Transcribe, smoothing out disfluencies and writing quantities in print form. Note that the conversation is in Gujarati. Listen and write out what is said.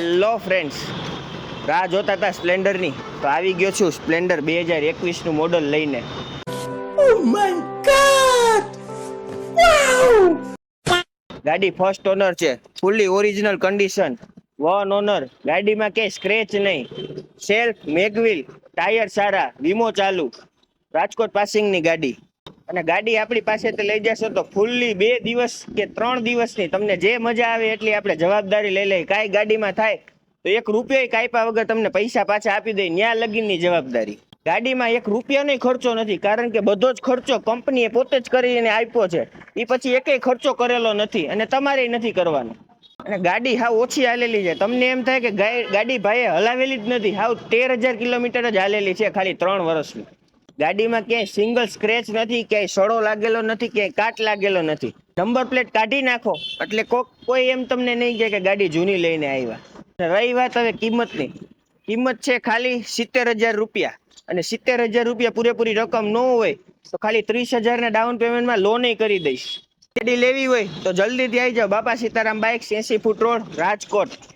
હેલો ફ્રેન્ડ્સ, રાહ જોતા હતા સ્પ્લેન્ડરની તો આવી ગયો છું સ્પ્લેન્ડર 2021નું મોડલ લઈને. Oh my god! Wow! ગાડી ફર્સ્ટ ઓનર છે, ફૂલી ઓરિજિનલ કન્ડિશન, વન ઓનર. ગાડીમાં ક્યાંય સ્ક્રેચ નહીં, સેલ્ફ, મેગવિલ, ટાયર સારા, વીમો ચાલુ, રાજકોટ પાસિંગની ગાડી. અને ગાડી આપણી પાસેથી લઈ જશો તો ફૂલ્લી 2 દિવસ કે 3 દિવસની તમને જે મજા આવે એટલી આપણે જવાબદારી લઈ લઈએ. કાંઈ ગાડીમાં થાય તો 1 રૂપિયો કાપ્યા વગર તમને પૈસા પાછા આપી દઈ, ન્યા લગીનની જવાબદારી. ગાડીમાં 1 રૂપિયાનો ખર્ચો નથી, કારણ કે બધો જ ખર્ચો કંપનીએ પોતે જ કરીને આપ્યો છે. એ પછી એકેય ખર્ચો કરેલો નથી અને તમારે નથી કરવાનો. અને ગાડી હાવ ઓછી હાલેલી છે. તમને એમ થાય કે ગાડી ભાઈએ હલાવેલી જ નથી, હાવ 13,000 કિલોમીટર જ હાલેલી છે ખાલી 3 વર્ષની. ગાડીમાં ક્યાંય સિંગલ સ્ક્રેચ નથી, ક્યાંય સડો લાગેલો નથી, ક્યાંય કાટ લાગેલો નથી. નંબર પ્લેટ કાઢી નાખો એટલે કોઈ એમ તમને નહીં કહે કે ગાડી જૂની લઈને આવ્યા. રહી વાત હવે કિંમતની, કિંમત છે ખાલી 70,000 રૂપિયા. અને 70,000 રૂપિયા પૂરેપૂરી રકમ ન હોય તો ખાલી 30,000 ના ડાઉન પેમેન્ટમાં લોન કરી દઈશ. ગાડી લેવી હોય તો જલ્દીથી આવી જાઓ. બાપા Sitaram bikes, 80 foot road, Rajkot.